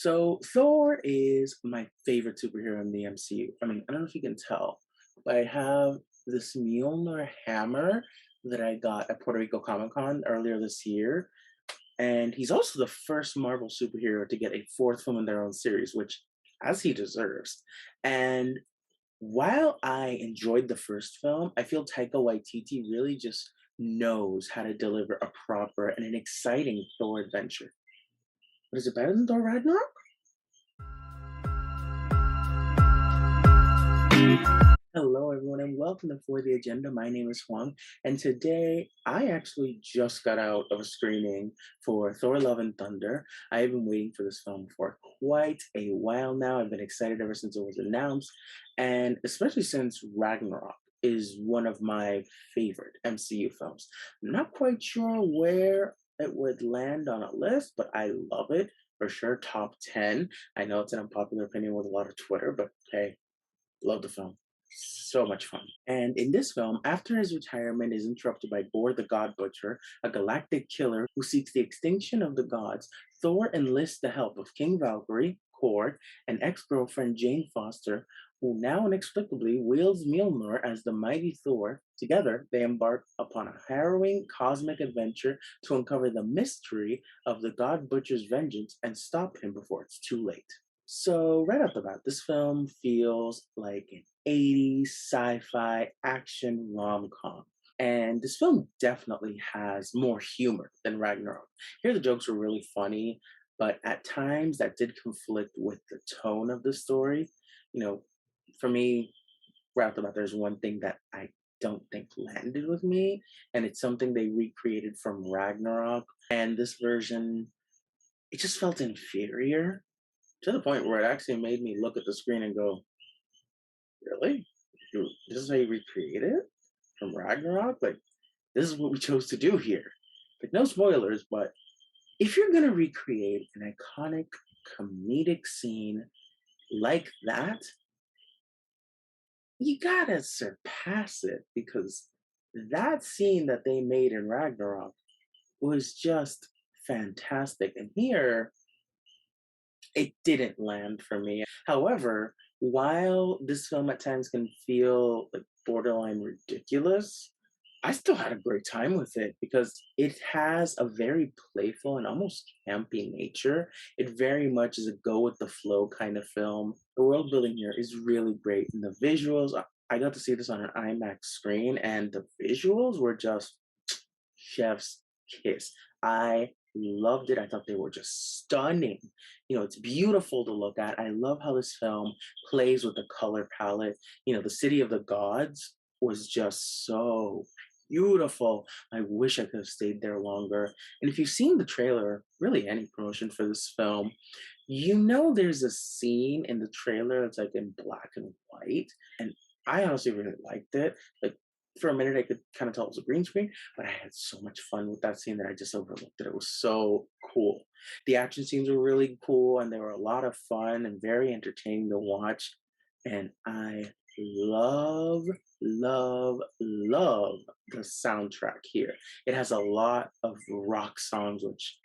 So Thor is my favorite superhero in the MCU. I mean, I don't know if you can tell, but I have this Mjolnir hammer that I got at Puerto Rico Comic Con earlier this year. And he's also the first Marvel superhero to get a fourth film in their own series, which as he deserves. And while I enjoyed the first film, I feel Taika Waititi really just knows how to deliver a proper and an exciting Thor adventure. But is it better than Thor Ragnarok? Hello, everyone, and welcome to For the Agenda. My name is Juan, and today I actually just got out of a screening for Thor Love and Thunder. I have been waiting for this film for quite a while now. I've been excited ever since it was announced, and especially since Ragnarok is one of my favorite MCU films. I'm not quite sure where it would land on a list, but I love it for sure. Top 10. I know it's an unpopular opinion with a lot of Twitter, but hey, love the film. So much fun. And in this film, after his retirement is interrupted by Gore the God Butcher, a galactic killer who seeks the extinction of the gods, Thor enlists the help of King Valkyrie, Korg, and ex-girlfriend Jane Foster, who now inexplicably wields Mjolnir as the mighty Thor. Together, they embark upon a harrowing cosmic adventure to uncover the mystery of the God Butcher's vengeance and stop him before it's too late. So, right off the bat, this film feels like an 80s sci fi action rom com. And this film definitely has more humor than Ragnarok. Here, the jokes were really funny, but at times that did conflict with the tone of the story. You know, for me, right off the bat, there's one thing that I don't think landed with me, and it's something they recreated from Ragnarok. And this version, it just felt inferior to the point where it actually made me look at the screen and go, "Really? This is how you recreate it from Ragnarok? Like, this is what we chose to do here." Like, no spoilers, but if you're gonna recreate an iconic comedic scene like that, you gotta surpass it because that scene that they made in Ragnarok was just fantastic. And here, it didn't land for me. However, while this film at times can feel like borderline ridiculous, I still had a great time with it because it has a very playful and almost campy nature. It very much is a go with the flow kind of film. The world building here is really great, and the visuals. I got to see this on an IMAX screen, and the visuals were just chef's kiss. I loved it. I thought they were just stunning. It's beautiful to look at. I love how this film plays with the color palette. The City of the Gods was just so beautiful. I wish I could have stayed there longer. And if you've seen the trailer, really any promotion for this film, there's a scene in the trailer that's like in black and white. And I honestly really liked it. Like, for a minute, I could kind of tell it was a green screen, but I had so much fun with that scene that I just overlooked it. It was so cool. The action scenes were really cool, and they were a lot of fun and very entertaining to watch. And I love, love, love the soundtrack here. It has a lot of rock songs, which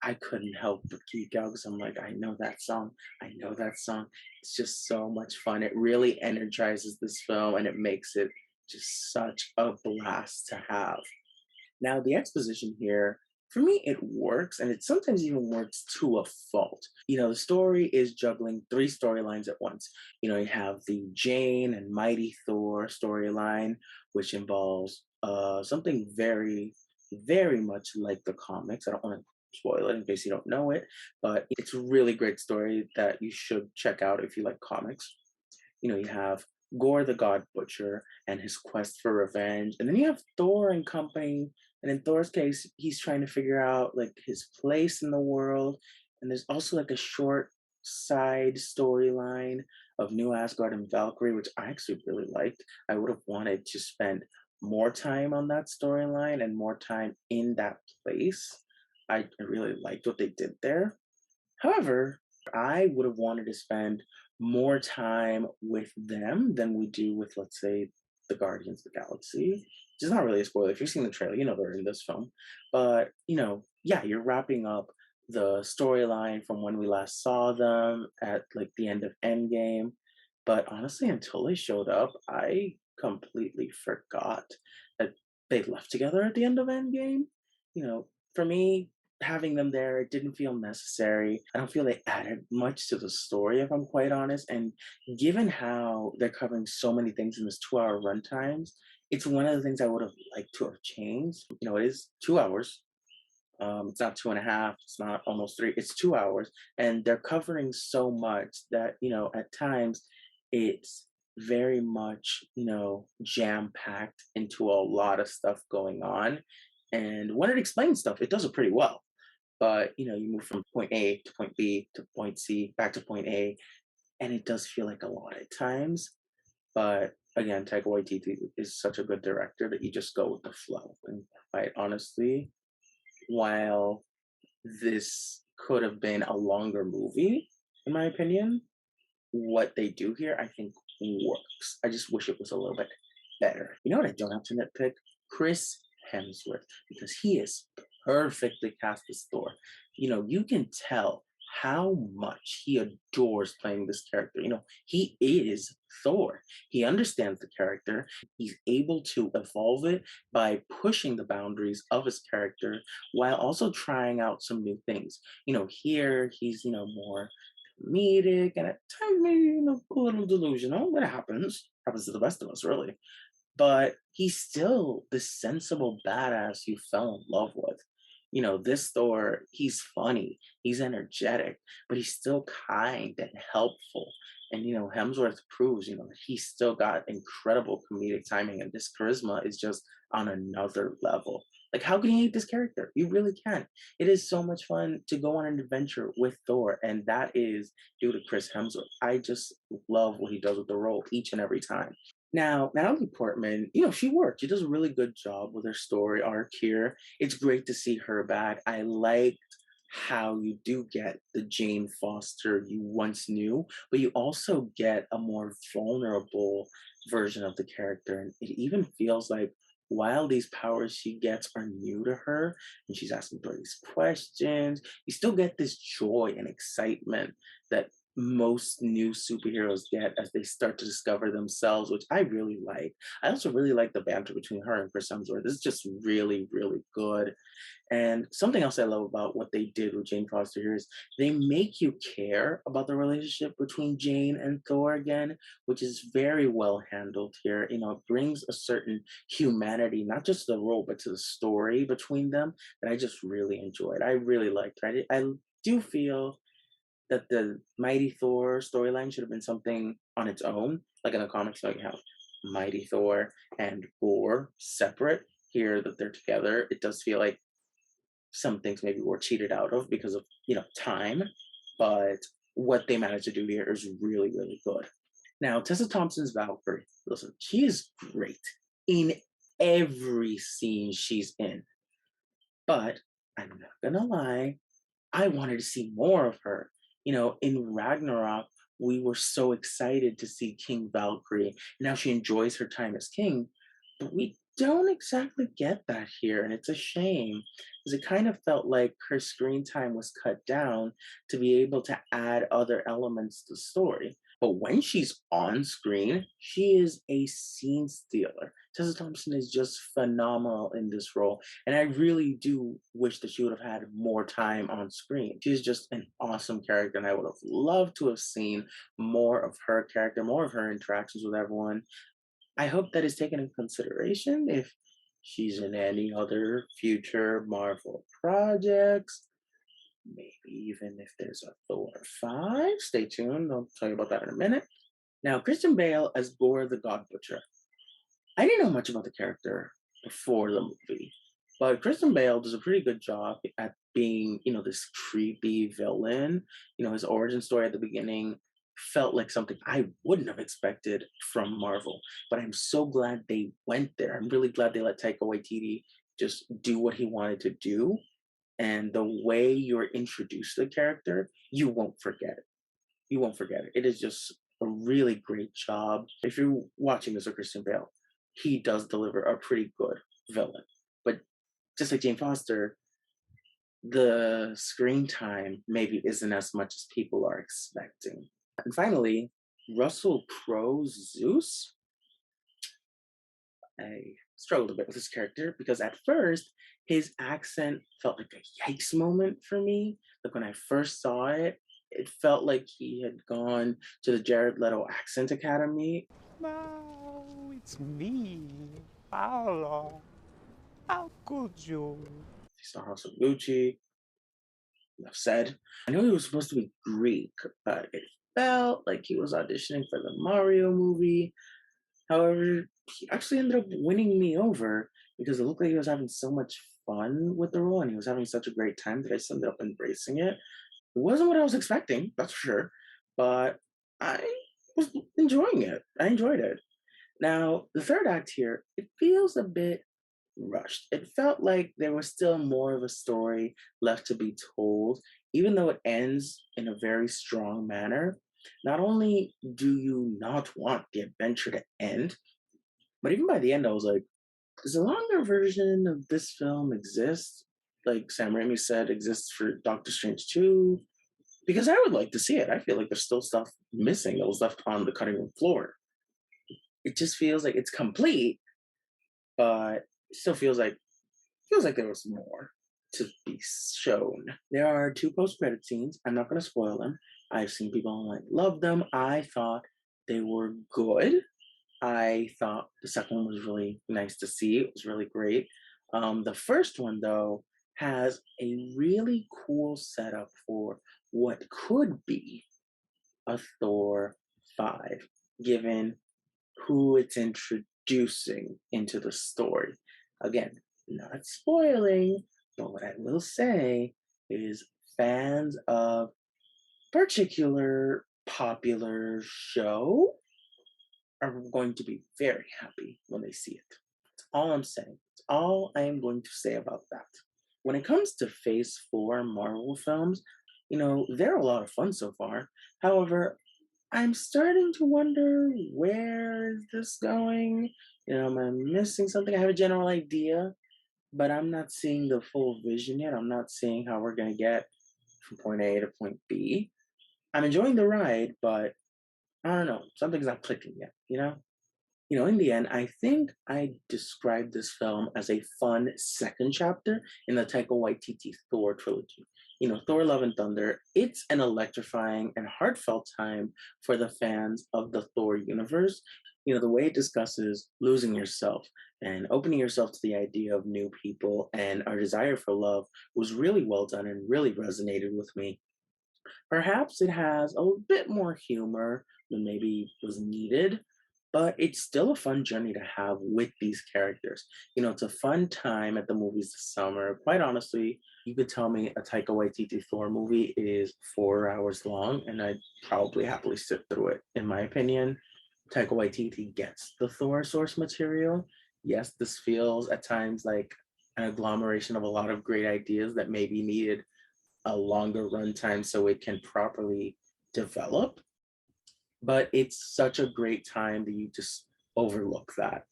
I couldn't help but geek out because I'm like, I know that song. I know that song. It's just so much fun. It really energizes this film and it makes it just such a blast to have. Now, the exposition here, for me, it works and it sometimes even works to a fault. The story is juggling three storylines at once. You have the Jane and Mighty Thor storyline, which involves something very, very much like the comics. I don't want to spoil it in case you don't know it, but it's a really great story that you should check out if you like comics. You have Gore the God Butcher and his quest for revenge. And then you have Thor and company. And in Thor's case, he's trying to figure out like his place in the world. And there's also like a short side storyline of New Asgard and Valkyrie, which I actually really liked. I would have wanted to spend more time on that storyline and more time in that place. I really liked what they did there. However, I would have wanted to spend more time with them than we do with, let's say, the Guardians of the Galaxy. Which is not really a spoiler. If you've seen the trailer, you know they're in this film. But, yeah, you're wrapping up the storyline from when we last saw them at like the end of Endgame. But honestly, until they showed up, I completely forgot that they left together at the end of Endgame. For me, having them there, it didn't feel necessary. I don't feel they added much to the story, if I'm quite honest. And given how they're covering so many things in this 2 hour runtimes, it's one of the things I would have liked to have changed. It is 2 hours, it's not 2.5, it's not almost three, it's 2 hours. And they're covering so much that, at times it's very much, jam packed into a lot of stuff going on. And when it explains stuff, it does it pretty well. But, you move from point A to point B to point C, back to point A, and it does feel like a lot at times. But again, Taika Waititi is such a good director that you just go with the flow. And quite honestly, while this could have been a longer movie, in my opinion. What they do here, I think, works. I just wish it was a little bit better. You know what I don't have to nitpick? Chris Hemsworth, because he is perfectly cast as Thor. You can tell how much he adores playing this character. He is Thor. He understands the character. He's able to evolve it by pushing the boundaries of his character while also trying out some new things. Here he's, more comedic and at times maybe a little delusional. That happens to the best of us, really. But he's still the sensible badass you fell in love with. This Thor, he's funny, he's energetic, but he's still kind and helpful. And Hemsworth proves, that he's still got incredible comedic timing, and this charisma is just on another level. Like, how can you hate this character? You really can. It is so much fun to go on an adventure with Thor, and that is due to Chris Hemsworth. I just love what he does with the role each and every time. Now, Natalie Portman, she worked. She does a really good job with her story arc here. It's great to see her back. I liked how you do get the Jane Foster you once knew, but you also get a more vulnerable version of the character. And it even feels like while these powers she gets are new to her and she's asking Thor these questions, you still get this joy and excitement that most new superheroes get as they start to discover themselves, which I really like. I also really like the banter between her and Chris Hemsworth. This is just really, really good. And something else I love about what they did with Jane Foster here is they make you care about the relationship between Jane and Thor again, which is very well handled here. It brings a certain humanity, not just to the role, but to the story between them that I just really enjoyed. I really liked it. I do feel that the Mighty Thor storyline should have been something on its own. Like in the comics, you have Mighty Thor and Gore separate. Here that they're together, it does feel like some things maybe were cheated out of because of time. But what they managed to do here is really, really good. Now, Tessa Thompson's Valkyrie, listen, she is great in every scene she's in. But I'm not gonna lie, I wanted to see more of her. In Ragnarok, we were so excited to see King Valkyrie. Now she enjoys her time as king, but we don't exactly get that here, and it's a shame because it kind of felt like her screen time was cut down to be able to add other elements to the story. But when she's on screen, she is a scene stealer. Tessa Thompson is just phenomenal in this role. And I really do wish that she would have had more time on screen. She's just an awesome character, and I would have loved to have seen more of her character, more of her interactions with everyone. I hope that is taken into consideration if she's in any other future Marvel projects. Maybe even if there's a Thor 5. Stay tuned. I'll tell you about that in a minute. Now, Christian Bale as Gore the God Butcher. I didn't know much about the character before the movie, but Christian Bale does a pretty good job at being, this creepy villain. His origin story at the beginning felt like something I wouldn't have expected from Marvel, but I'm so glad they went there. I'm really glad they let Taika Waititi just do what he wanted to do. And the way you're introduced to the character, you won't forget it. You won't forget it. It is just a really great job. If you're watching this with Christian Bale, he does deliver a pretty good villain. But just like Jane Foster, the screen time maybe isn't as much as people are expecting. And finally, Russell Crowe's Zeus. I struggled a bit with his character because at first his accent felt like a yikes moment for me. Like when I first saw it, it felt like he had gone to the Jared Leto Accent Academy. Now it's me, Paolo. How could you? He saw House of Gucci, enough said. I know he was supposed to be Greek, but it felt like he was auditioning for the Mario movie. However, he actually ended up winning me over because it looked like he was having so much fun with the role and he was having such a great time that I just ended up embracing it. It wasn't what I was expecting, that's for sure, but I was enjoying it. I enjoyed it. Now, the third act here, it feels a bit rushed. It felt like there was still more of a story left to be told, even though it ends in a very strong manner. Not only do you not want the adventure to end, but even by the end, I was like, does a longer version of this film exist? Like Sam Raimi said, exists for Doctor Strange 2? Because I would like to see it. I feel like there's still stuff missing that was left on the cutting room floor. It just feels like it's complete, but it still feels like there was more to be shown. There are two post-credit scenes. I'm not going to spoil them. I've seen people online love them. I thought they were good. I thought the second one was really nice to see. It was really great. The first one, though, has a really cool setup for what could be a Thor 5, given who it's introducing into the story. Again, not spoiling, but what I will say is fans of particular popular show are going to be very happy when they see it. That's all I'm saying. That's all I am going to say about that. When it comes to Phase 4 Marvel films, they're a lot of fun so far. However, I'm starting to wonder, where is this going? Am I missing something? I have a general idea, but I'm not seeing the full vision yet. I'm not seeing how we're going to get from point A to point B. I'm enjoying the ride, but I don't know. Something's not clicking yet? In the end, I think I described this film as a fun second chapter in the Taika Waititi Thor trilogy. Thor Love and Thunder, it's an electrifying and heartfelt time for the fans of the Thor universe. The way it discusses losing yourself and opening yourself to the idea of new people and our desire for love was really well done and really resonated with me. Perhaps it has a bit more humor than maybe was needed, but it's still a fun journey to have with these characters. It's a fun time at the movies this summer. Quite honestly, you could tell me a Taika Waititi Thor movie is 4 hours long, and I'd probably happily sit through it. In my opinion, Taika Waititi gets the Thor source material. Yes, this feels at times like an agglomeration of a lot of great ideas that maybe needed a longer runtime so it can properly develop. But it's such a great time that you just overlook that.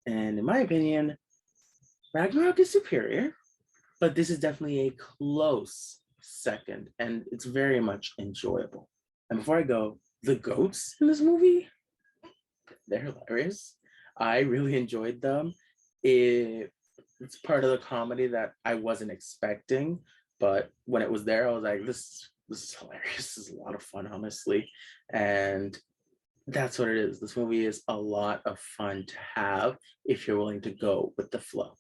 And in my opinion, Ragnarok is superior, but this is definitely a close second, and it's very much enjoyable. And before I go, the goats in this movie, they're hilarious. I really enjoyed them. It's part of the comedy that I wasn't expecting, but when it was there, I was like, this is hilarious. This is a lot of fun, honestly. And that's what it is. This movie is a lot of fun to have if you're willing to go with the flow.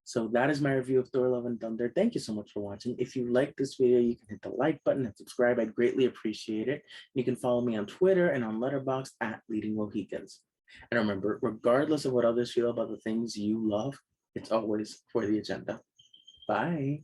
So that is my review of Thor Love and Thunder. Thank you so much for watching. If you like this video, you can hit the like button and subscribe. I'd greatly appreciate it. You can follow me on Twitter and on Letterboxd at Leading Mohicans. And remember, regardless of what others feel about the things you love, it's always for the agenda. Bye.